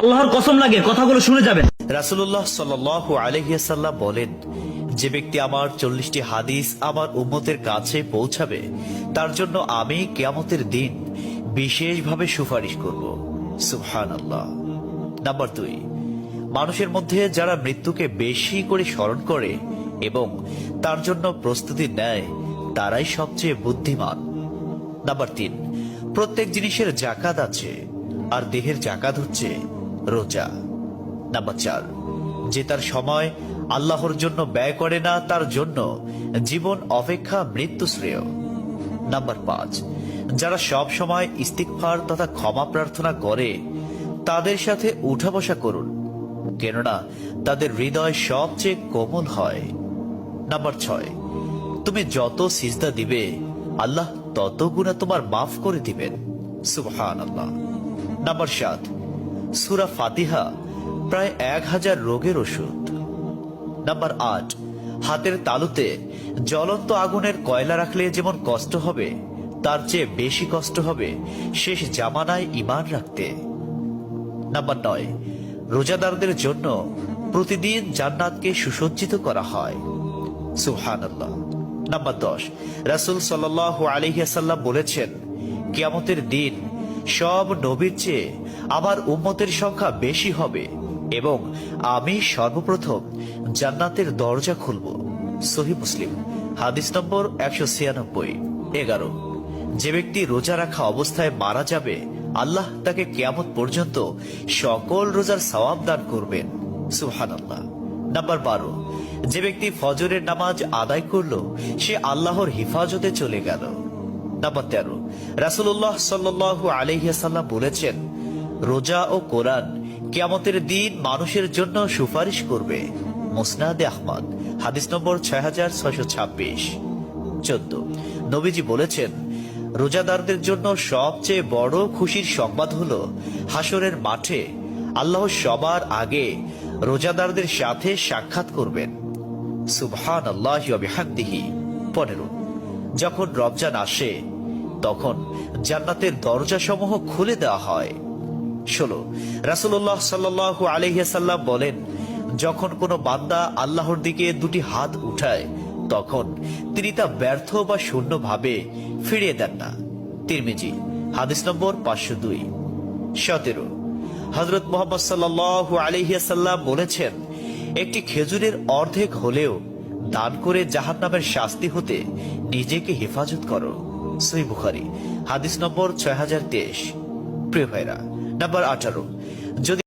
আল্লাহর কসম লাগে কথাগুলো শুনে যাবেন। রাসূলুল্লাহ সাল্লাল্লাহু আলাইহি ওয়াসাল্লাম বলেন, যে ব্যক্তি আমার 40টি হাদিস আমার উম্মতের কাছে পৌঁছাবে তার জন্য আমি কিয়ামতের দিন বিশেষভাবে সুপারিশ করব। সুবহানাল্লাহ। নাম্বার 2, মানুষের মধ্যে যারা মৃত্যুকে বেশি করে স্মরণ করে এবং তার জন্য প্রস্তুতি নেয় তারাই সবচেয়ে বুদ্ধিমান। নাম্বার 3, প্রত্যেক জিনিসের জাকাত আছে, আর দেহের জাকাত হচ্ছে রোজা। নাম্বার 4, যে তার সময় আল্লাহর জন্য ব্যয় করে না তার জন্য জীবন অপেক্ষা মৃত্যু শ্রেয়। নাম্বার 5, যারা সব সময় ইস্তিগফার তথা ক্ষমা প্রার্থনা করে তাদের সাথে উঠা বসা করুন, কেননা তাদের হৃদয় সবচেয়ে কোমল হয়। নাম্বার 6, তুমি যত সিজদা দিবে আল্লাহ তত গুণা তোমার মাফ করে দিবেন। সুবহানাল্লাহ। নাম্বার 7, সূরা ফাতিহা প্রায় 1000 রোগের ওষুধ। নাম্বার 8, হাতের তালুতে জ্বলন্ত আগুনের কয়লা রাখলে যেমন কষ্ট হবে তার চেয়ে বেশি কষ্ট হবে শেষ জামানায় ঈমান রাখতে। নাম্বার 9, রোজাদারদের জন্য প্রতিদিন জান্নাতকে সুসজ্জিত করা হয়। সুবহানাল্লাহ। নাম্বার 10, রাসূল সাল্লাল্লাহু আলাইহি ওয়াসাল্লাম বলেছেন, কিয়ামতের দিন সব নবীর চেয়ে আমার উম্মতের সংখ্যা বেশি হবে এবং আমি সর্বপ্রথম জান্নাতের দরজা খুলব। সহিহ মুসলিম, হাদিস নম্বর 196। 11, যে ব্যক্তি রোজা রাখা অবস্থায় মারা যাবে আল্লাহ তাকে কিয়ামত পর্যন্ত সকল রোজার সওয়াব দান করবেন। সুবহানাল্লাহ। নাম্বার 12, যে ব্যক্তি ফজরের নামাজ আদায় করলো সে আল্লাহর হিফাজতে চলে গেল। নাম্বার 13, রাসূলুল্লাহ সাল্লাল্লাহু আলাইহি ওয়াসাল্লাম বলেছেন, রোজা ও কোরআন কিয়ামতের দিন মানুষের জন্য সুপারিশ করবে। মুসনাদে আহমদ, হাদিস নম্বর 6626। 14, নবীজি বলেছেন, রোজাদারদের জন্য সবচেয়ে বড় খুশির সংবাদ হলো হাসরের মাঠে আল্লাহ সবার আগে রোজাদারদের সাথে সাক্ষাৎ করবেন। সুবহানাল্লাহি ওয়া বিহামদিহি। 15, যখন রমজান আসে তখন জান্নাতের দরজাসমূহ খুলে দেওয়া হয়। 16, রাসূলুল্লাহ সাল্লাল্লাহু আলাইহি ওয়াসাল্লাম বলেন, যখন কোনো বান্দা আল্লাহর দিকে দুটি হাত উঠায় তখন তিনি তা ব্যর্থ বা শূন্য ভাবে ফিরিয়ে দেন না। তিরমিজি, হাদিস নম্বর 502। 17, হযরত মুহাম্মদ সাল্লাল্লাহু আলাইহি ওয়াসাল্লাম বলেছেন, একটি খেজুরের অর্ধেক হলেও দান করে জাহান্নামের শাস্তি হতে নিজেকে হেফাজত করো। সহিহ বুখারী, হাদিস নম্বর 6023। প্রিয় ভাইরা, নাম্বার 18, যদি